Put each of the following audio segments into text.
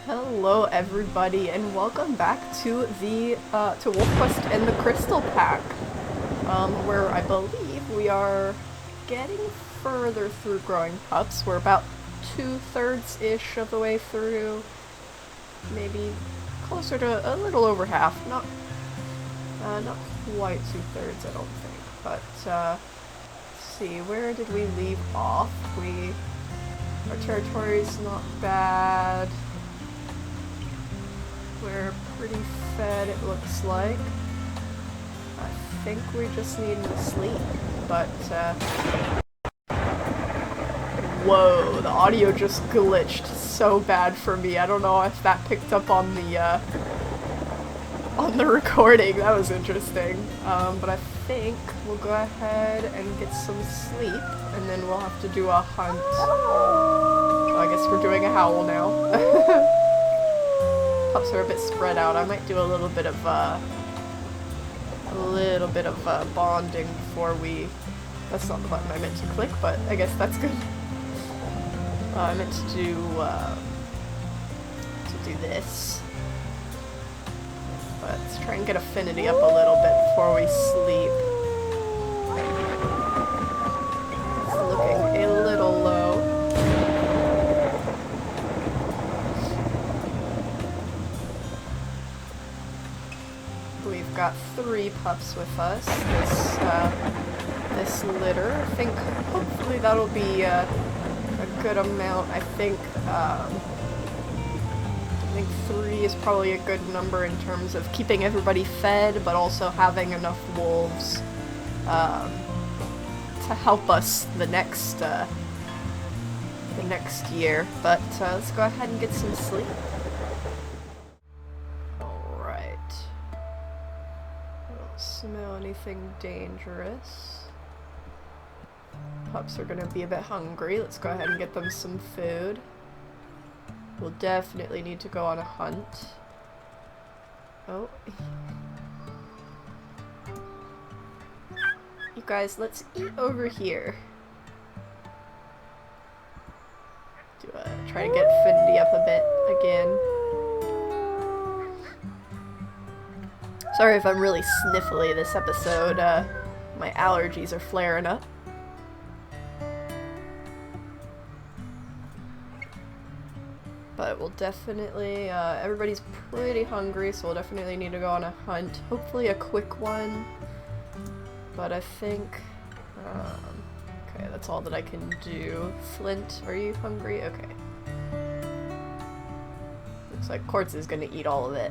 Hello everybody and welcome back to the to WolfQuest and the Crystal Pack, where I believe we are getting further through growing pups. We're about 2/3-ish of the way through, maybe closer to a little over half. Not quite 2/3, I don't think. But let's see, where did we leave off? Our territory's not bad. We're pretty fed, it looks like. I think we just need to sleep, but, whoa, the audio just glitched so bad for me. I don't know if that picked up on the recording. That was interesting. But I think we'll go ahead and get some sleep, and then we'll have to do a hunt. So I guess we're doing a howl now. Pups are a bit spread out. I might do a little bit of bonding before we. That's not the button I meant to click, but I guess that's good. I meant to do this. But let's try and get affinity up a little bit before we sleep. It's looking a little low. We've got 3 pups with us. This litter. I think hopefully that'll be a good amount. I think 3 is probably a good number in terms of keeping everybody fed, but also having enough wolves to help us the next year. But let's go ahead and get some sleep. Smell anything dangerous. Pups are gonna be a bit hungry. Let's go ahead and get them some food. We'll definitely need to go on a hunt. Oh. You guys, let's eat over here. Try to get affinity up a bit again. Sorry if I'm really sniffly this episode, my allergies are flaring up. But we'll definitely, everybody's pretty hungry, so we'll definitely need to go on a hunt. Hopefully a quick one. But I think, okay, that's all that I can do. Flint, are you hungry? Okay. Looks like Quartz is gonna eat all of it.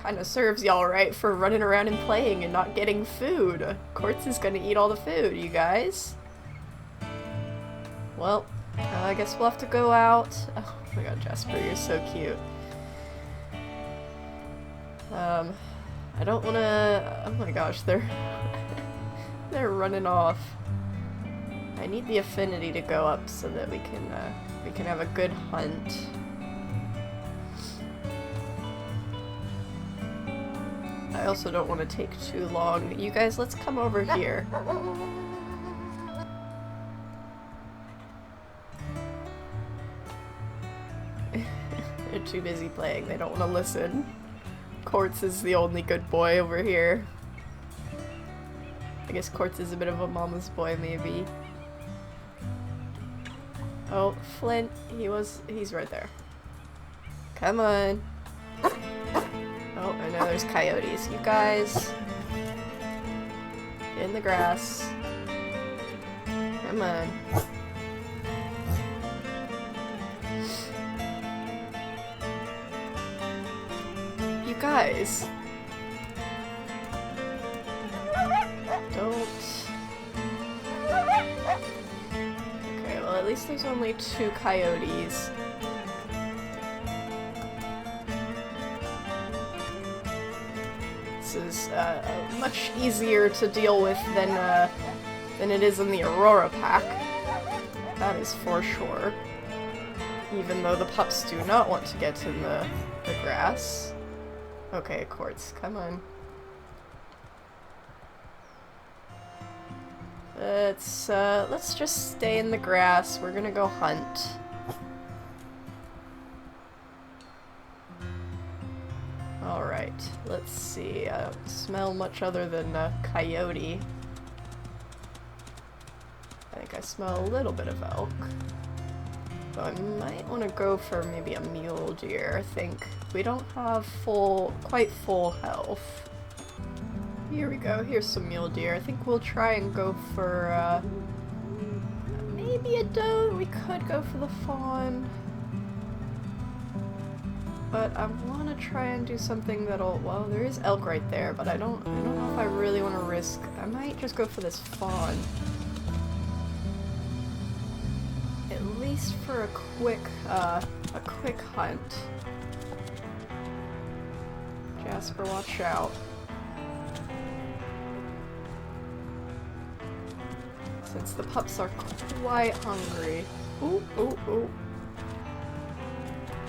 Kinda serves y'all right for running around and playing and not getting food. Quartz is gonna eat all the food, you guys. Well, I guess we'll have to go out. Oh my god, Jasper, you're so cute. I don't wanna. Oh my gosh, they're running off. I need the affinity to go up so that we can have a good hunt. I also don't want to take too long. You guys, let's come over here. They're too busy playing. They don't want to listen. Quartz is the only good boy over here. I guess Quartz is a bit of a mama's boy, maybe. Oh, Flint. He's right there. Come on. Oh, I know there's coyotes. You guys, get in the grass. Come on. You guys. Don't. Okay, well at least there's only 2 coyotes. Is much easier to deal with than it is in the Aurora pack. That is for sure. Even though the pups do not want to get in the grass. Okay, Quartz, come on. Let's just stay in the grass. We're gonna go hunt. Alright, let's see. I don't smell much other than coyote. I think I smell a little bit of elk. So I might want to go for maybe a mule deer. I think we don't have quite full health. Here we go, here's some mule deer. I think we'll try and go for maybe a doe. We could go for the fawn. But I want to try and do something that'll, well, there is elk right there, but I don't know if I really want to risk. I might just go for this fawn. At least for a quick hunt. Jasper, watch out. Since the pups are quite hungry. Ooh, ooh, ooh.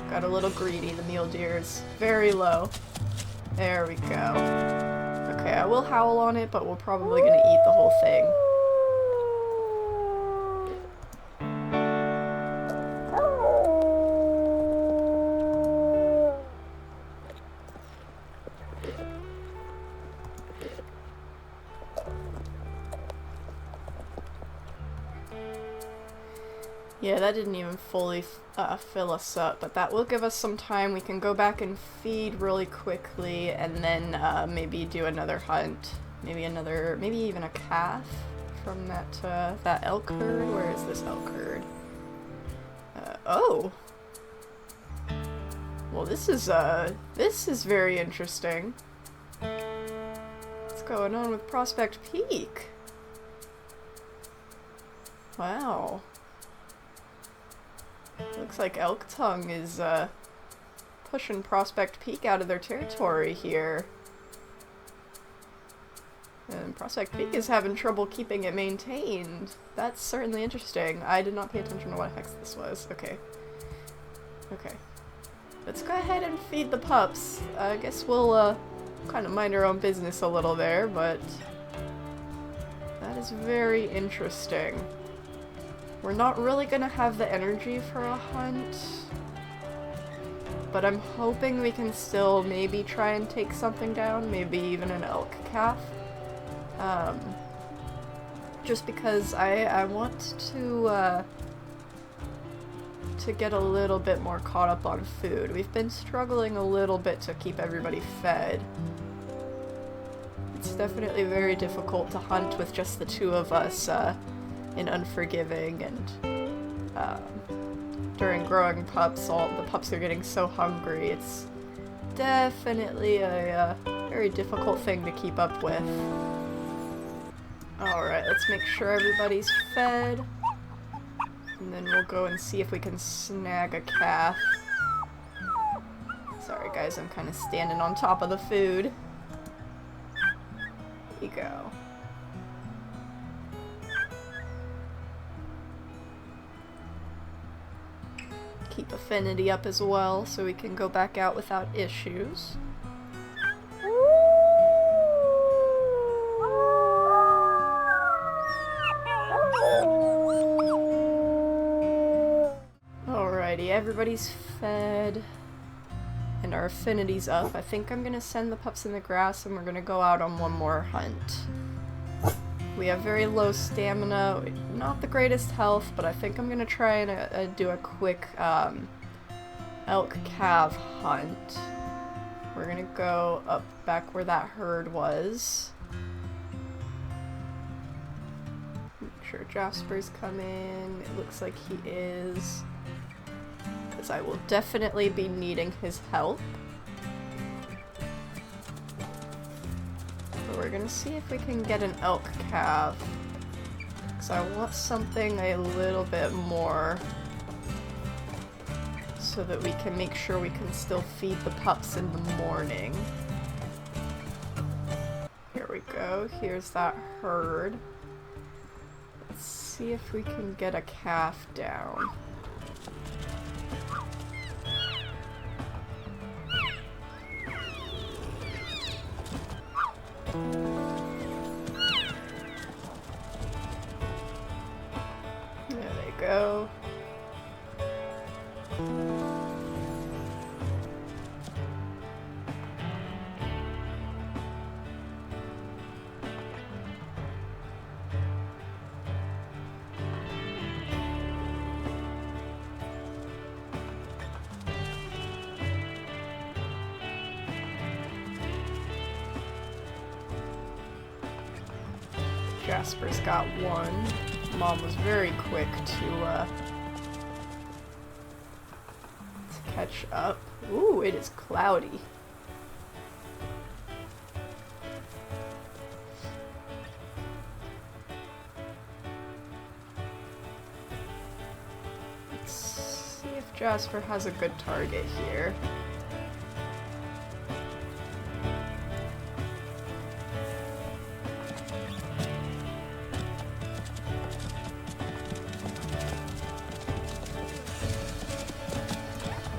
Got a little greedy, the mule deer is very low. There we go. Okay, I will howl on it, but we're probably gonna eat the whole thing. Yeah, that didn't even fully fill us up, but that will give us some time. We can go back and feed really quickly, and then maybe do another hunt. Maybe even a calf from that elk herd. Where is this elk herd? Oh! Well, this is very interesting. What's going on with Prospect Peak? Wow. Looks like Elk Tongue is pushing Prospect Peak out of their territory here. And Prospect Peak is having trouble keeping it maintained. That's certainly interesting. I did not pay attention to what hex this was. Okay. Okay. Let's go ahead and feed the pups. I guess we'll kind of mind our own business a little there, but that is very interesting. We're not really gonna have the energy for a hunt, but I'm hoping we can still maybe try and take something down, maybe even an elk calf. Just because I want to get a little bit more caught up on food. We've been struggling a little bit to keep everybody fed. It's definitely very difficult to hunt with just the two of us, in Unforgiving, and during growing pups, the pups are getting so hungry. It's definitely a very difficult thing to keep up with. Alright, let's make sure everybody's fed, and then we'll go and see if we can snag a calf. Sorry guys, I'm kind of standing on top of the food. Here you go. Keep affinity up as well so we can go back out without issues. Alrighty, everybody's fed and our affinity's up. I think I'm gonna send the pups in the grass and we're gonna go out on one more hunt. We have very low stamina, not the greatest health, but I think I'm gonna try and do a quick elk calf hunt. We're gonna go up back where that herd was. Make sure Jasper's coming. It looks like he is, because I will definitely be needing his help. We're gonna see if we can get an elk calf, because I want something a little bit more so that we can make sure we can still feed the pups in the morning. Here we go, here's that herd. Let's see if we can get a calf down. There they go. Jasper's got one. Mom was very quick to catch up. Ooh, it is cloudy. Let's see if Jasper has a good target here.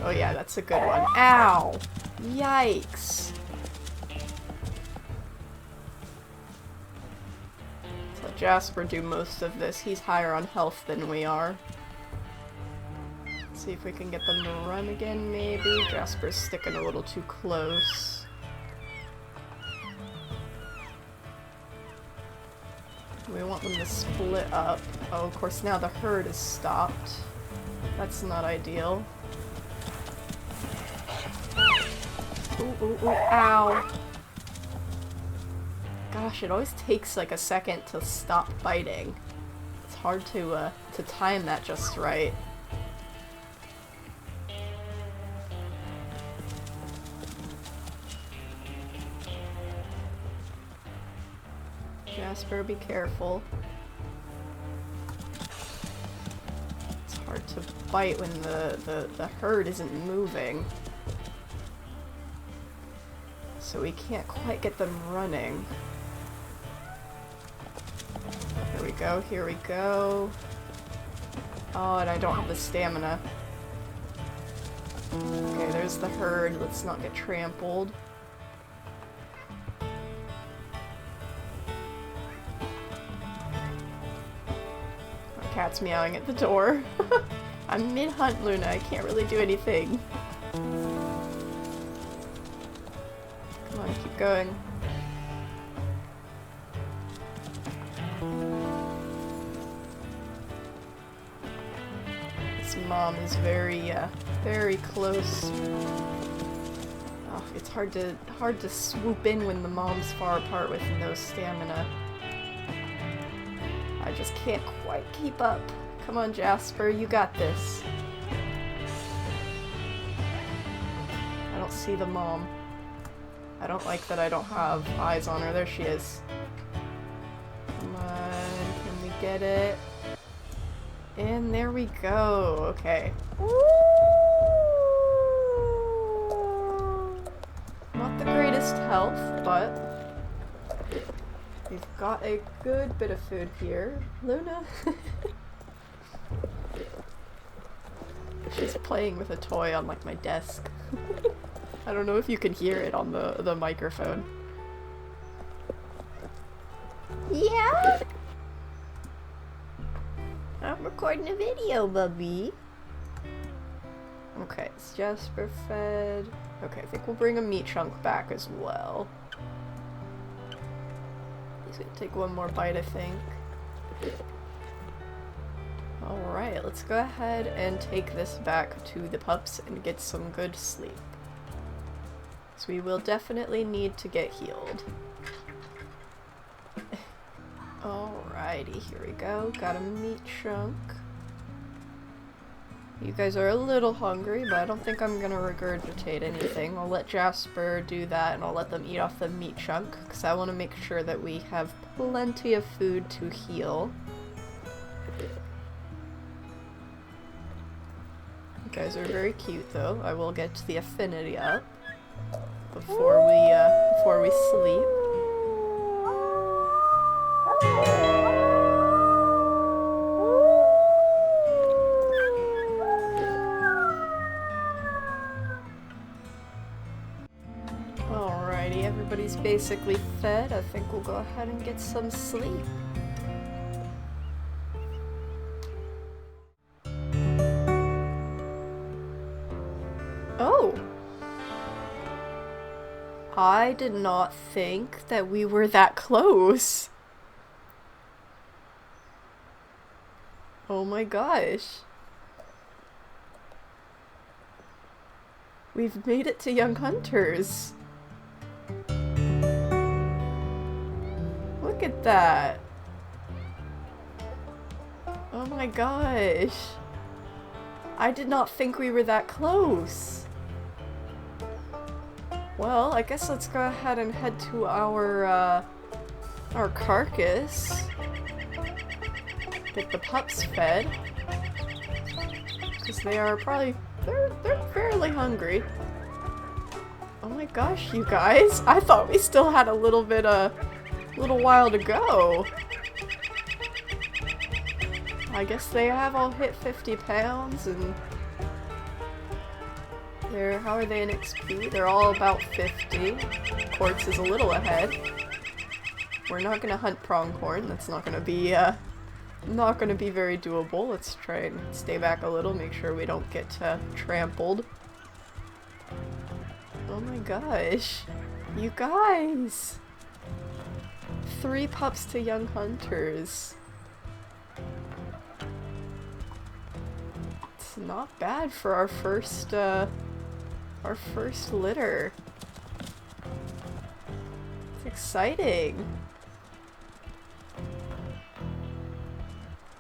Oh yeah, that's a good one. Ow! Yikes! Let's let Jasper do most of this. He's higher on health than we are. Let's see if we can get them to run again, maybe. Jasper's sticking a little too close. We want them to split up. Oh, of course now the herd is stopped. That's not ideal. Ooh, ooh, ooh, ow. Gosh, it always takes like a second to stop biting. It's hard to time that just right. Jasper, be careful. It's hard to bite when the herd isn't moving. So we can't quite get them running. Here we go, here we go. Oh, and I don't have the stamina. Okay, there's the herd. Let's not get trampled. My cat's meowing at the door. I'm mid-hunt, Luna. I can't really do anything. Come on, keep going. This mom is very close. Oh, it's hard to swoop in when the mom's far apart with no stamina. I just can't quite keep up. Come on, Jasper, you got this. I don't see the mom. I don't like that I don't have eyes on her. There she is. Come on, can we get it? And there we go. Okay. Not the greatest health, but we've got a good bit of food here. Luna? She's playing with a toy on like my desk. I don't know if you can hear it on the microphone. Yeah? I'm recording a video, bubby. Okay, it's Jasper fed. Okay, I think we'll bring a meat chunk back as well. He's gonna take one more bite, I think. Alright, let's go ahead and take this back to the pups and get some good sleep. So we will definitely need to get healed. Alrighty, here we go. Got a meat chunk. You guys are a little hungry, but I don't think I'm gonna regurgitate anything. I'll let Jasper do that, and I'll let them eat off the meat chunk, because I want to make sure that we have plenty of food to heal. You guys are very cute, though. I will get the affinity up before we sleep. Alrighty, everybody's basically fed. I think we'll go ahead and get some sleep. Oh! I did not think that we were that close. Oh my gosh. We've made it to Young Hunters. Look at that. Oh my gosh. I did not think we were that close. Well, I guess let's go ahead and head to our carcass. Get the pups fed. Because they are probably, they're fairly hungry. Oh my gosh, you guys. I thought we still had a little while to go. I guess they have all hit 50 pounds and how are they in XP? They're all about 50. Quartz is a little ahead. We're not gonna hunt pronghorn. That's not gonna be very doable. Let's try and stay back a little, make sure we don't get trampled. Oh my gosh. You guys! 3 pups to young hunters. It's not bad for our first litter. It's exciting.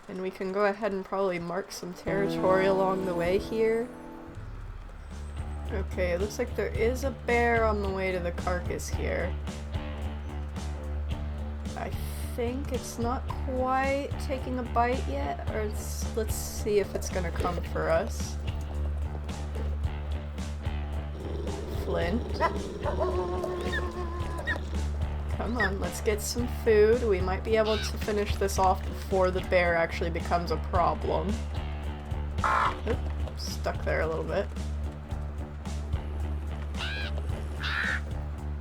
And we can go ahead and probably mark some territory along the way here. Okay, it looks like there is a bear on the way to the carcass here. I think it's not quite taking a bite yet, or let's see if it's gonna come for us. Flint. Come on, let's get some food. We might be able to finish this off before the bear actually becomes a problem. Oop, stuck there a little bit.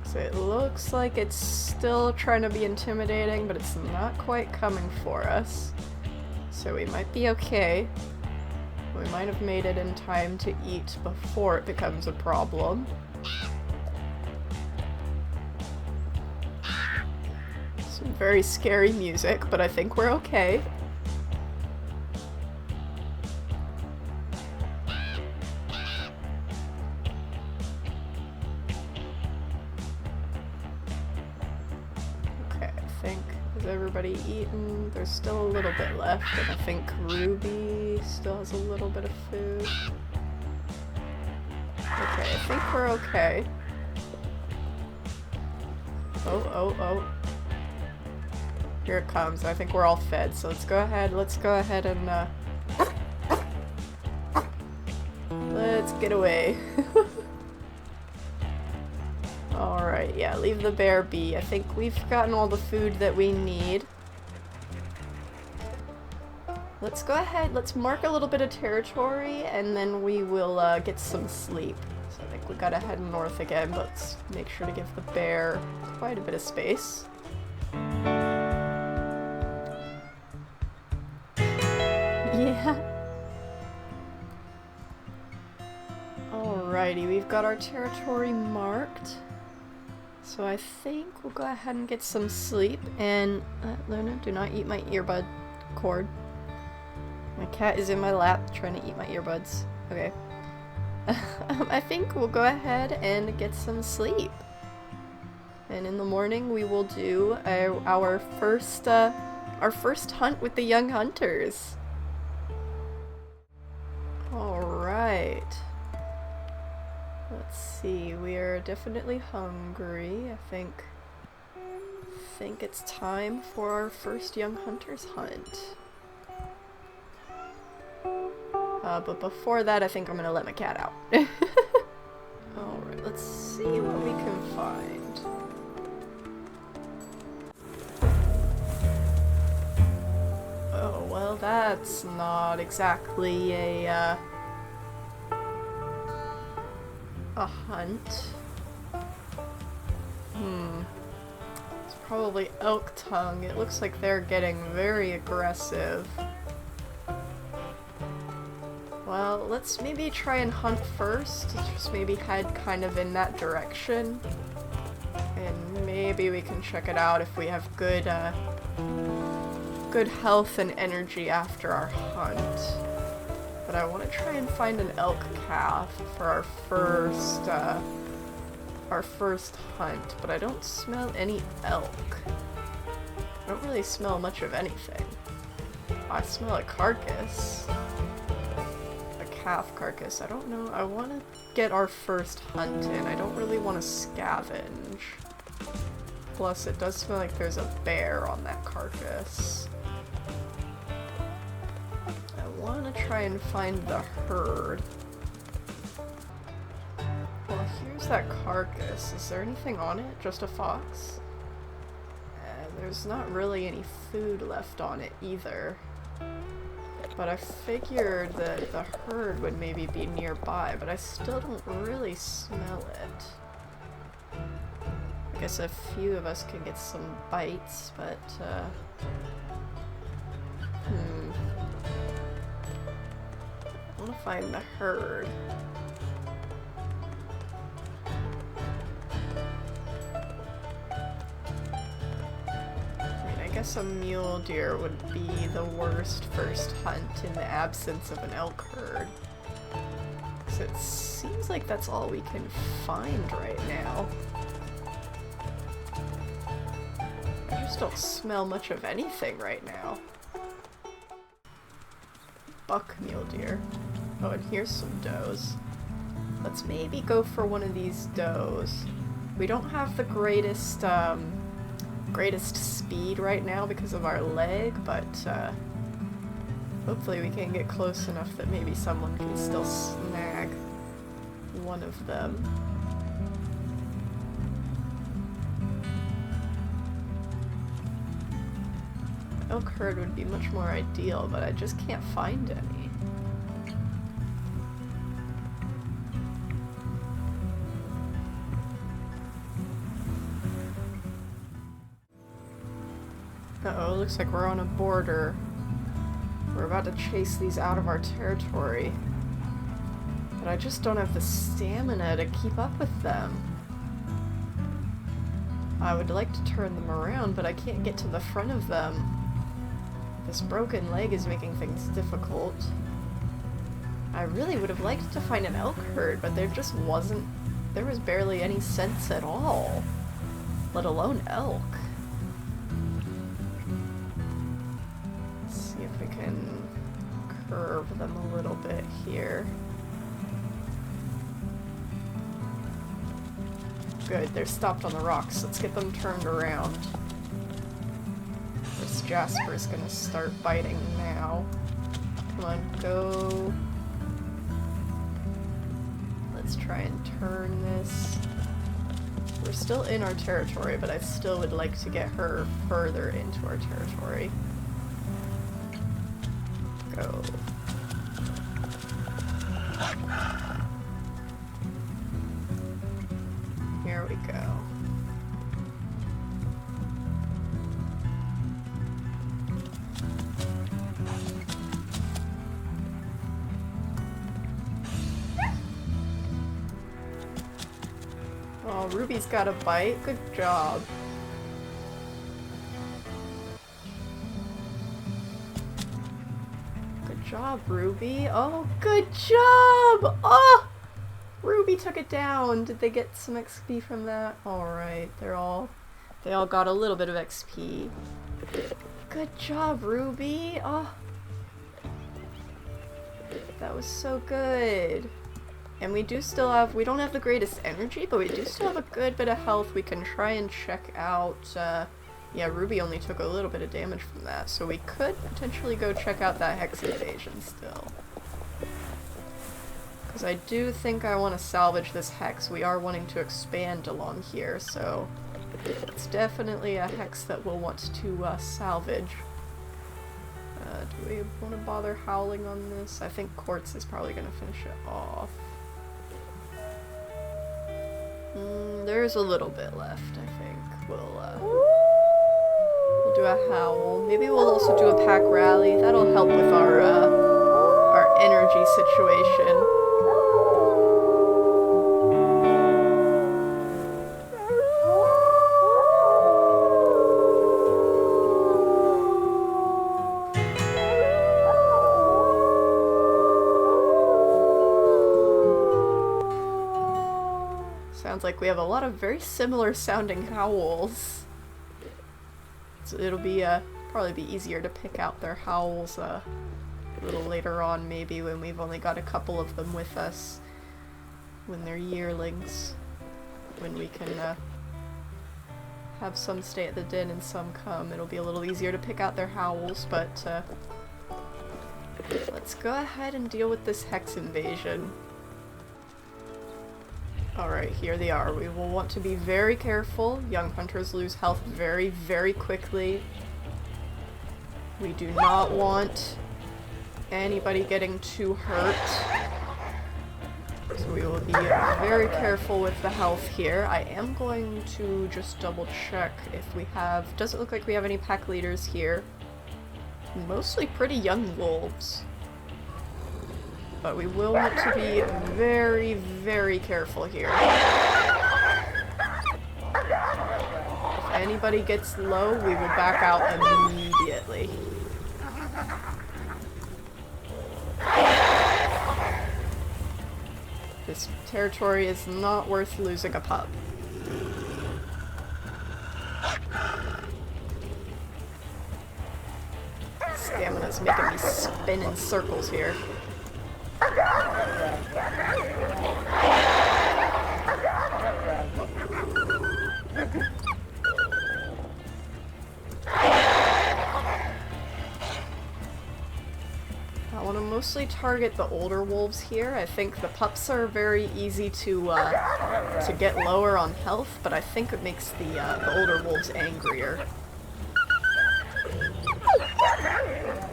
So it looks like it's still trying to be intimidating, but it's not quite coming for us. So we might be okay. We might have made it in time to eat before it becomes a problem. Some very scary music, but I think we're okay. Everybody eaten? There's still a little bit left, and I think Ruby still has a little bit of food. Okay, I think we're okay. Oh. Here it comes. I think we're all fed, so let's go ahead and let's get away. Alright, yeah, leave the bear be. I think we've gotten all the food that we need. Let's go ahead, let's mark a little bit of territory, and then we will get some sleep. So I think we gotta head north again, but let's make sure to give the bear quite a bit of space. Yeah. Alrighty, we've got our territory marked. So I think we'll go ahead and get some sleep, and Luna, do not eat my earbud cord. My cat is in my lap trying to eat my earbuds. Okay. I think we'll go ahead and get some sleep. And in the morning we will do our first hunt with the young hunters. Alright. Let's see, we are definitely hungry. I think it's time for our first young hunters hunt. But before that, I think I'm gonna let my cat out. Alright, let's see what we can find. Oh, well, that's not exactly a hunt. It's probably elk tongue. It looks like they're getting very aggressive. Well, let's maybe try and hunt first. Just maybe head kind of in that direction. And maybe we can check it out if we have good health and energy after our hunt. But I want to try and find an elk calf for our first hunt, but I don't smell any elk. I don't really smell much of anything. I smell a carcass. A calf carcass. I don't know. I want to get our first hunt in. I don't really want to scavenge. Plus, it does smell like there's a bear on that carcass. I want to try and find the herd. Well, here's that carcass. Is there anything on it? Just a fox? There's not really any food left on it either. But I figured that the herd would maybe be nearby, but I still don't really smell it. I guess a few of us can get some bites, but I want to find the herd. I guess a mule deer would be the worst first hunt in the absence of an elk herd. Because it seems like that's all we can find right now. I just don't smell much of anything right now. Buck mule deer. Oh, and here's some does. Let's maybe go for one of these does. We don't have the greatest speed right now because of our leg, but hopefully we can get close enough that maybe someone can still snag one of them. Elk herd would be much more ideal, but I just can't find any. Uh-oh, looks like we're on a border. We're about to chase these out of our territory. But I just don't have the stamina to keep up with them. I would like to turn them around, but I can't get to the front of them. This broken leg is making things difficult. I really would have liked to find an elk herd, but there just wasn't... There was barely any sense at all. Let alone elk. If we can curve them a little bit here. Good, they're stopped on the rocks. Let's get them turned around. This Jasper's gonna start biting now. Come on, go. Let's try and turn this. We're still in our territory, but I still would like to get her further into our territory. Go. Here we go. Oh, Ruby's got a bite. Good job. Good job, Ruby. Oh, good job! Oh! Ruby took it down. Did they get some XP from that? Alright, they all got a little bit of XP. Good job, Ruby! Oh! That was so good. And we do still have, we don't have the greatest energy, but we do still have a good bit of health. We can try and check out, yeah, Ruby only took a little bit of damage from that, so we could potentially go check out that Hex Invasion still. Because I do think I want to salvage this Hex. We are wanting to expand along here, so it's definitely a Hex that we'll want to salvage. Do we want to bother howling on this? I think Quartz is probably going to finish it off. There's a little bit left, I think. We'll do a howl. Maybe we'll also do a pack rally. That'll help with our energy situation. Sounds like we have a lot of very similar sounding howls. So it'll be Probably be easier to pick out their howls a little later on, maybe, when we've only got a couple of them with us. When they're yearlings. When we can have some stay at the den and some come. It'll be a little easier to pick out their howls, but let's go ahead and deal with this hex invasion. Alright, here they are. We will want to be very careful. Young hunters lose health very, very quickly. We do not want anybody getting too hurt. So we will be very careful with the health here. I am going to just double check if we have... Doesn't look like we have any pack leaders here. Mostly pretty young wolves. But we will want to be very, very careful here. If anybody gets low, we will back out immediately. This territory is not worth losing a pup. Stamina's making me spin in circles here. I want to mostly target the older wolves here. I think the pups are very easy to get lower on health, but I think it makes the older wolves angrier.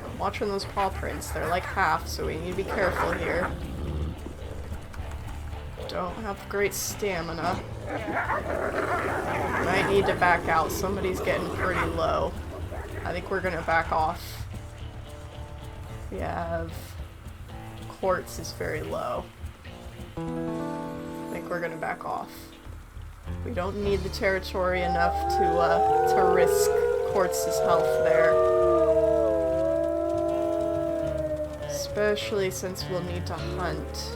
I'm watching those paw prints. They're like half, so we need to be careful here. Don't have great stamina. Might need to back out. Somebody's getting pretty low. I think we're gonna back off. We have... Quartz is very low. I think we're gonna back off. We don't need the territory enough to risk Quartz's health there. Especially since we'll need to hunt.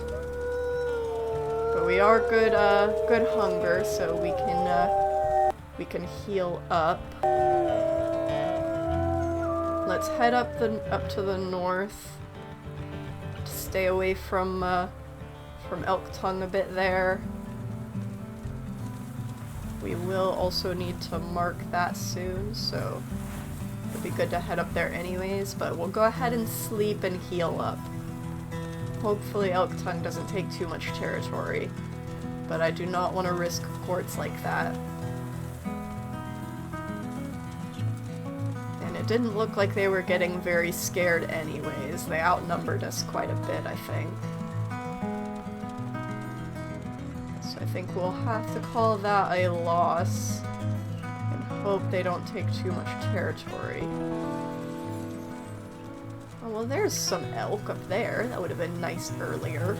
But we are good hunger, so we can heal up. Let's head up to the north. Stay away from Elk Tongue a bit there. We will also need to mark that soon, so it'd be good to head up there anyways, but we'll go ahead and sleep and heal up. Hopefully Elk Tongue doesn't take too much territory, but I do not want to risk quartz like that. And it didn't look like they were getting very scared anyways. They outnumbered us quite a bit, I think. So I think we'll have to call that a loss and hope they don't take too much territory. Oh, well, there's some elk up there. That would have been nice earlier.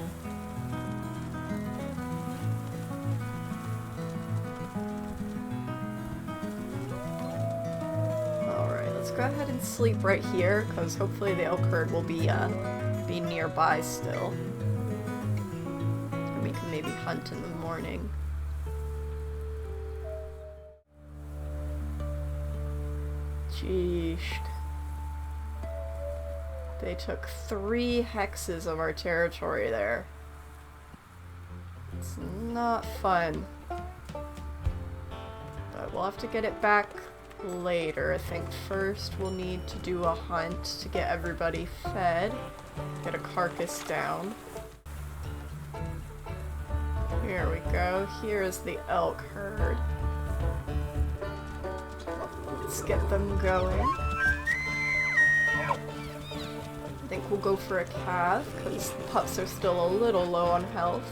Alright, let's go ahead and sleep right here, because hopefully the elk herd will be nearby still. And we can maybe hunt in the morning. Jeesh. They took 3 hexes of our territory there. It's not fun. But we'll have to get it back later. I think first we'll need to do a hunt to get everybody fed. Get a carcass down. Here we go. Here is the elk herd. Let's get them going. I think we'll go for a calf, because the pups are still a little low on health.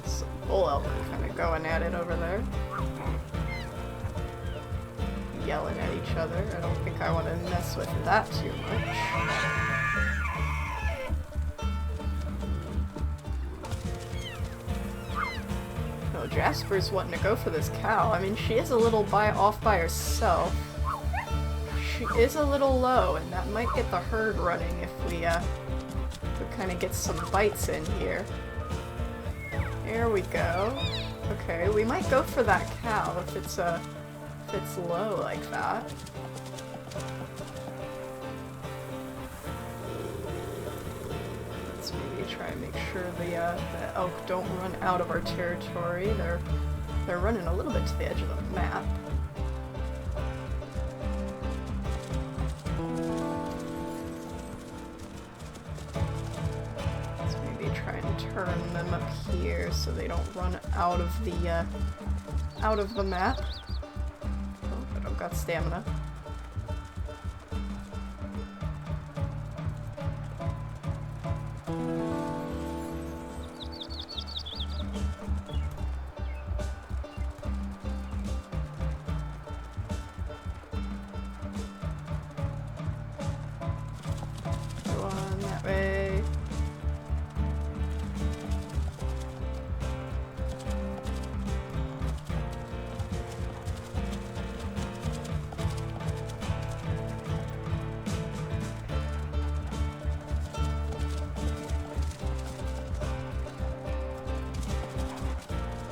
Some bull elk are kind of going at it over there. Yelling at each other. I don't think I want to mess with that too much. Oh, Jasper's wanting to go for this cow. I mean, she is a little off by herself. She is a little low, and that might get the herd running if we kind of get some bites in here. There we go. Okay, we might go for that cow if it's low like that. Let's maybe try and make sure the elk don't run out of our territory. They're running a little bit to the edge of the map. Let's maybe try and turn them up here so they don't run out of the map. Oh, I don't got stamina.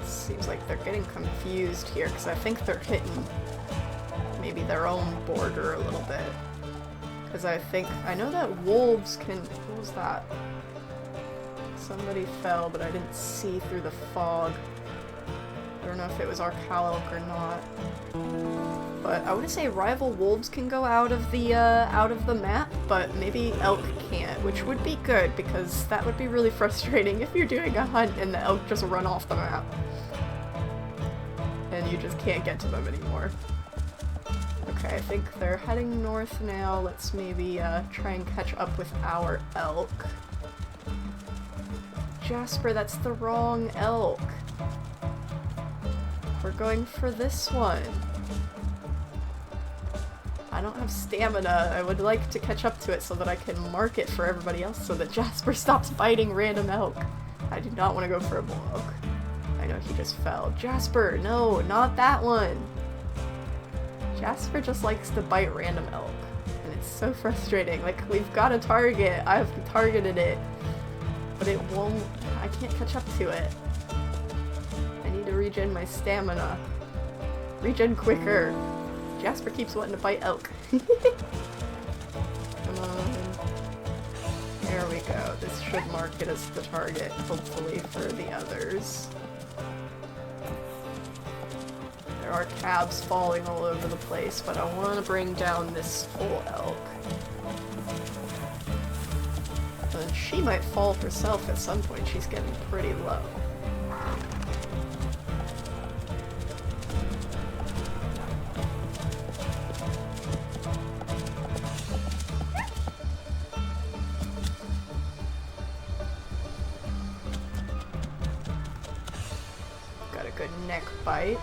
Seems like they're getting confused here because I think they're hitting maybe their own border a little bit. Because I know that wolves can. What was that? Somebody fell, but I didn't see through the fog. I don't know if it was our cow elk or not. But I would say rival wolves can go out of the map, but maybe elk can't, which would be good because that would be really frustrating if you're doing a hunt and the elk just run off the map. And you just can't get to them anymore. Okay, I think they're heading north now. Let's maybe try and catch up with our elk. Jasper, that's the wrong elk. We're going for this one. I don't have stamina. I would like to catch up to it so that I can mark it for everybody else so that Jasper stops fighting random elk. I do not want to go for a bull elk. I know he just fell. Jasper, no, not that one. Jasper just likes to bite random elk, and it's so frustrating. Like, we've got a target, I've targeted it, but it won't, I can't catch up to it. I need to regen my stamina. Regen quicker. Jasper keeps wanting to bite elk. Come on. There we go. This should mark it as the target, hopefully, for the others. There are calves falling all over the place, but I want to bring down this full elk. And she might fall herself at some point. She's getting pretty low. Got a good neck bite.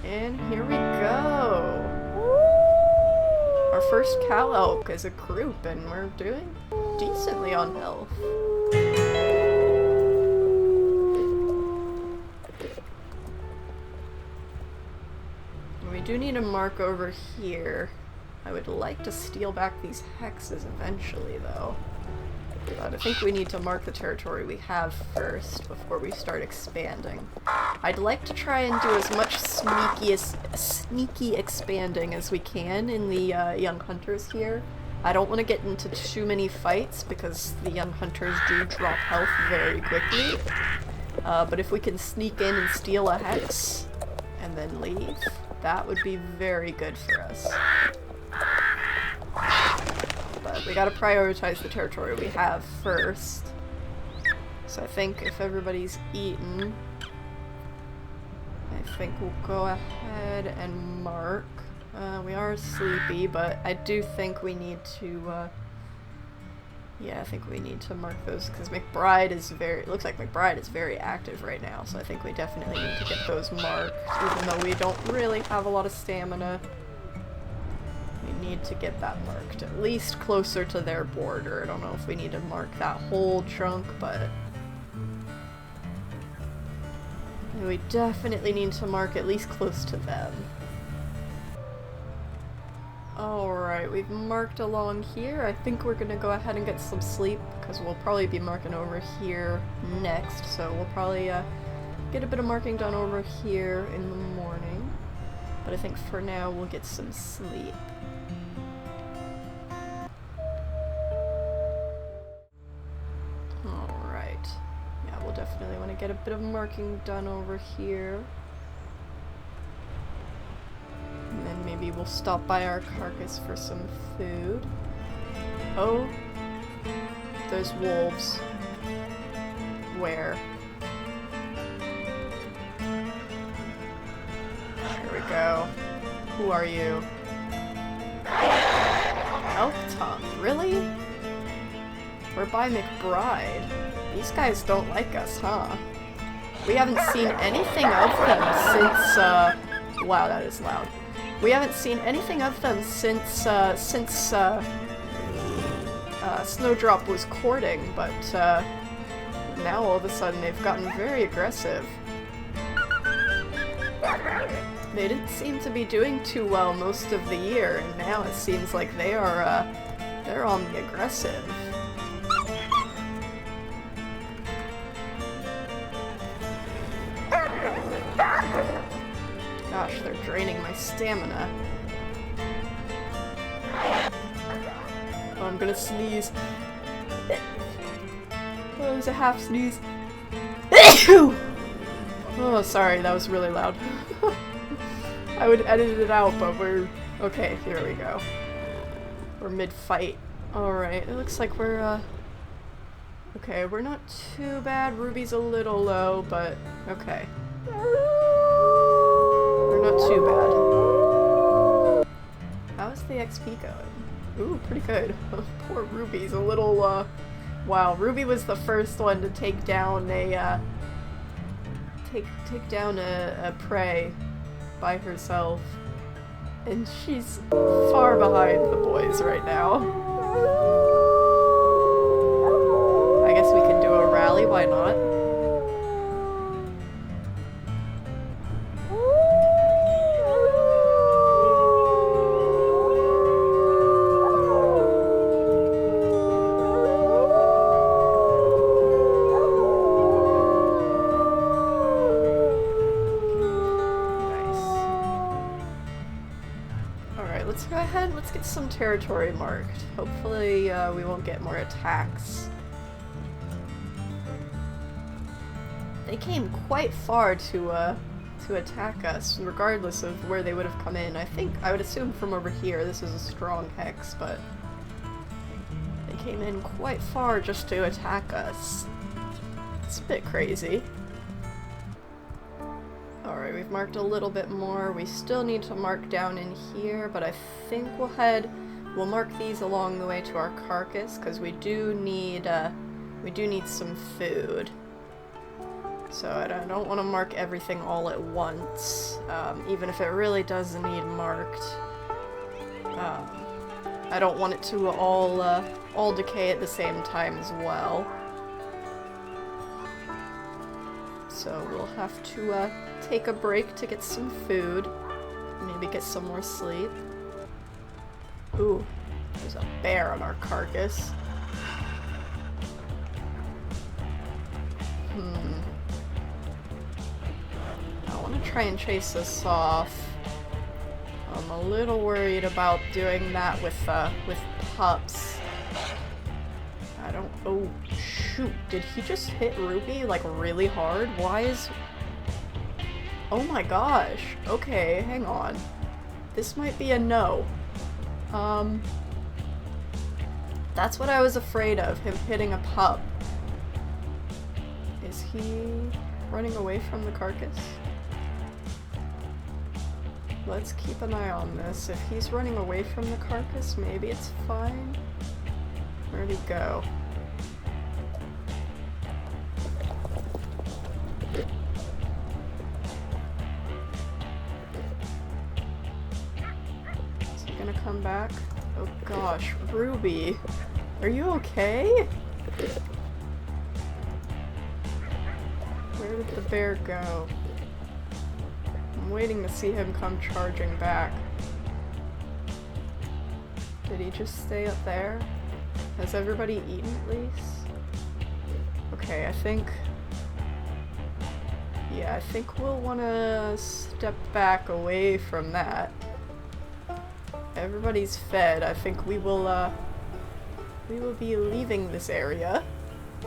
And here we go! Our first cow elk as a group, and we're doing decently on health. We do need a mark over here. I would like to steal back these hexes eventually, though. But I think we need to mark the territory we have first before we start expanding. I'd like to try and do as much sneaky expanding as we can in the young hunters here. I don't want to get into too many fights because the young hunters do drop health very quickly. But if we can sneak in and steal a hex and then leave, that would be very good for us. But we gotta prioritize the territory we have first. So I think if everybody's eaten, I think we'll go ahead and mark. We are sleepy, but I do think we need to, yeah, I think we need to mark those because McBride is it looks like McBride is very active right now, so I think we definitely need to get those marked, even though we don't really have a lot of stamina. We need to get that marked, at least closer to their border. I don't know if we need to mark that whole chunk, but we definitely need to mark at least close to them. Alright, we've marked along here. I think we're gonna go ahead and get some sleep, because we'll probably be marking over here next, so we'll probably get a bit of marking done over here in the morning. But I think for now we'll get some sleep. Alright. Yeah, we'll definitely want to get a bit of marking done over here. And then maybe we'll stop by our carcass for some food. Oh, there's wolves. Where? Here we go. Who are you? Elk Tongue, really? We're by McBride. These guys don't like us, huh? We haven't seen anything of them since, wow, that is loud. We haven't seen anything of them since Snowdrop was courting, but now all of a sudden they've gotten very aggressive. They didn't seem to be doing too well most of the year, and now it seems like they are, they're on the aggressive. Gosh, they're draining my stamina. Oh, I'm gonna sneeze. Oh, it was a half sneeze. Oh, sorry, that was really loud. I would edit it out, but we're... Okay, here we go. We're mid-fight. Alright, it looks like we're, okay, we're not too bad. Ruby's a little low, but... Okay. We're not too bad. How's the XP going? Ooh, pretty good. Poor Ruby's a little, wow, Ruby was the first one to take down a, take down a prey by herself. And she's far behind the boys right now. I guess we can do a rally, why not? Let's get some territory marked. Hopefully, we won't get more attacks. They came quite far to attack us, regardless of where they would have come in. I would assume from over here. This is a strong hex, but they came in quite far just to attack us. It's a bit crazy. Alright, we've marked a little bit more. We still need to mark down in here, but I think we'll mark these along the way to our carcass, because we do need some food. So I don't want to mark everything all at once, even if it really does need marked. I don't want it to all decay at the same time as well. So we'll have to take a break to get some food, maybe get some more sleep. Ooh, there's a bear on our carcass. I want to try and chase this off. I'm a little worried about doing that with pups. I don't... Oh, shoot. Did he just hit Ruby, like, really hard? Why is... Oh my gosh. Okay, hang on. This might be a no. That's what I was afraid of, him hitting a pup. Is he running away from the carcass? Let's keep an eye on this. If he's running away from the carcass, maybe it's fine. Where'd he go? Is he gonna come back? Oh gosh, Ruby, are you okay? Where did the bear go? I'm waiting to see him come charging back. Did he just stay up there? Has everybody eaten at least? Okay, I think... Yeah, I think we'll want to step back away from that. Everybody's fed. I think we will be leaving this area.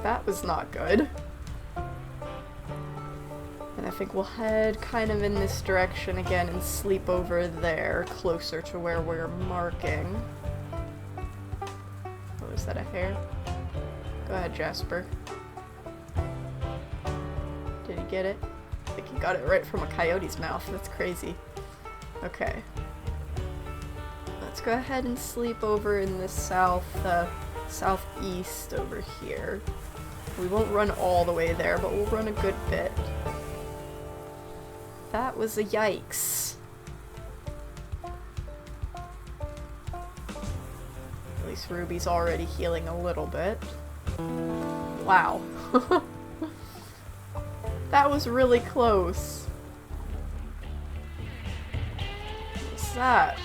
That was not good. And I think we'll head kind of in this direction again and sleep over there, closer to where we're marking. Oh, is that a hare? Go ahead, Jasper. Did he get it? I think he got it right from a coyote's mouth. That's crazy. Okay. Let's go ahead and sleep over in the southeast over here. We won't run all the way there, but we'll run a good bit. That was a yikes. At least Ruby's already healing a little bit. Wow. That was really close. What's that?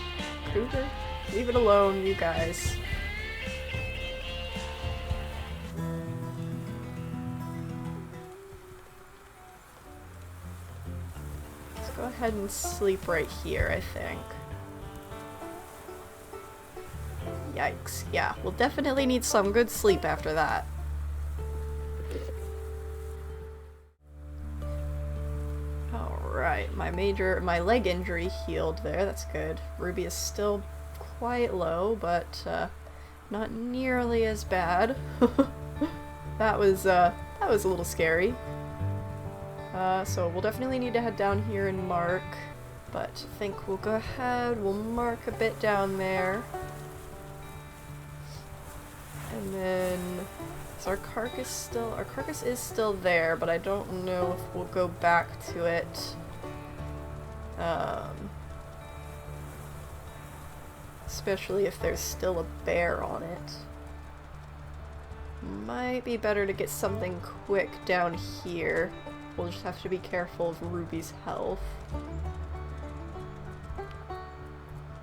Cougar? Leave it alone, you guys. Let's go ahead and sleep right here, I think. Yikes. Yeah, we'll definitely need some good sleep after that. Alright, my leg injury healed there, that's good. Ruby is still quite low, but not nearly as bad. That was a little scary. So we'll definitely need to head down here and mark, but I think we'll go ahead, we'll mark a bit down there. And then, is our carcass is still there, but I don't know if we'll go back to it. Especially if there's still a bear on it. Might be better to get something quick down here. We'll just have to be careful of Ruby's health.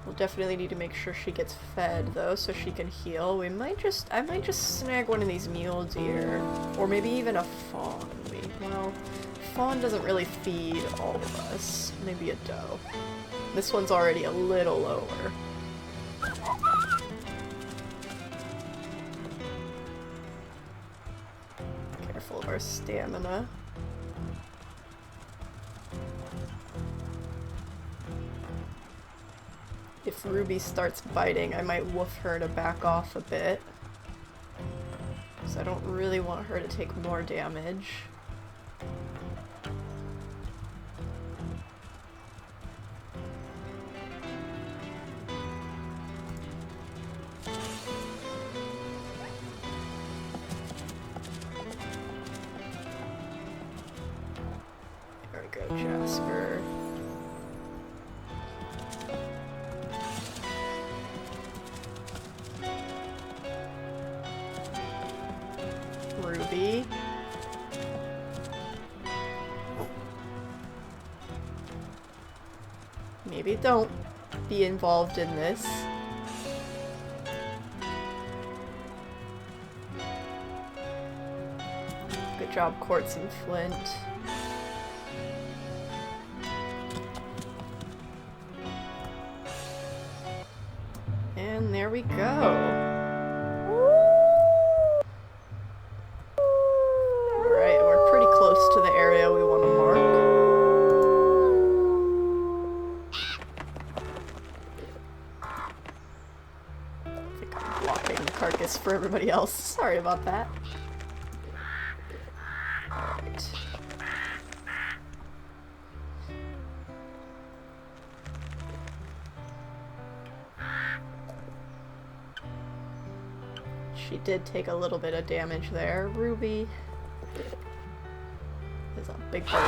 We'll definitely need to make sure she gets fed though, so she can heal. I might just snag one of these mule deer, or maybe even a fawn. Well, fawn doesn't really feed all of us. Maybe a doe. This one's already a little lower. Careful of our stamina. If Ruby starts biting, I might woof her to back off a bit. Because I don't really want her to take more damage. There we go, Jasper. Ruby. Maybe don't be involved in this. Good job, Quartz and Flint. And there we go. To the area we want to mark. I think I'm blocking the carcass for everybody else. Sorry about that. Alright. She did take a little bit of damage there. Ruby is a big bird.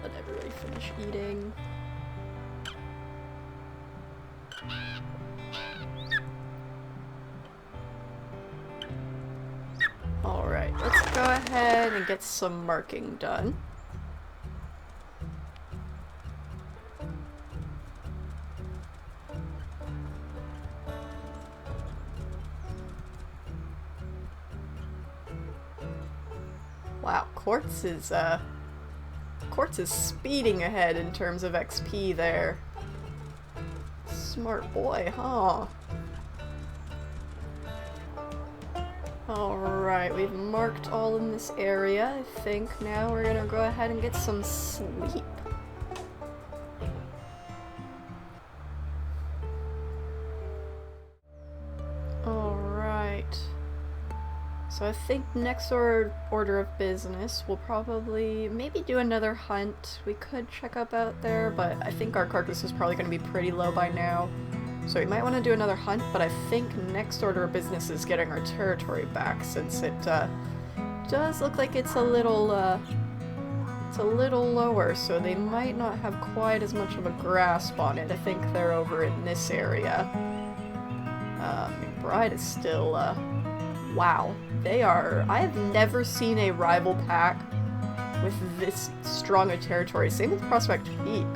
Let everybody finish eating. ahead and get some marking done. Wow, Quartz is speeding ahead in terms of XP there. Smart boy, huh? Alright, we've marked all in this area. I think now we're gonna go ahead and get some sleep. Alright. So I think next order of business, we'll probably maybe do another hunt. We could check up out there, but I think our carcass is probably going to be pretty low by now. So we might want to do another hunt, but I think next order of business is getting our territory back, since it does look like it's a little lower, so they might not have quite as much of a grasp on it. I think they're over in this area. McBride is still, wow. They are... I have never seen a rival pack with this strong a territory. Same with Prospect Peak.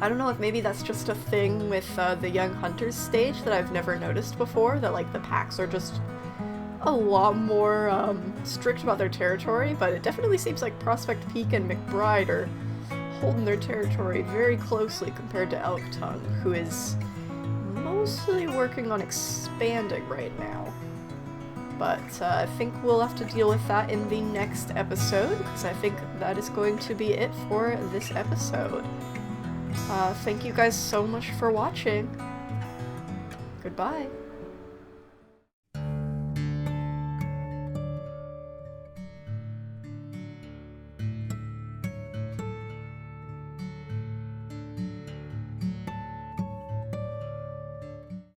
I don't know if maybe that's just a thing with the Young Hunters stage that I've never noticed before, that like the packs are just a lot more strict about their territory, but it definitely seems like Prospect Peak and McBride are holding their territory very closely compared to Elk Tongue, who is mostly working on expanding right now. But I think we'll have to deal with that in the next episode, because I think that is going to be it for this episode. Thank you guys so much for watching. Goodbye.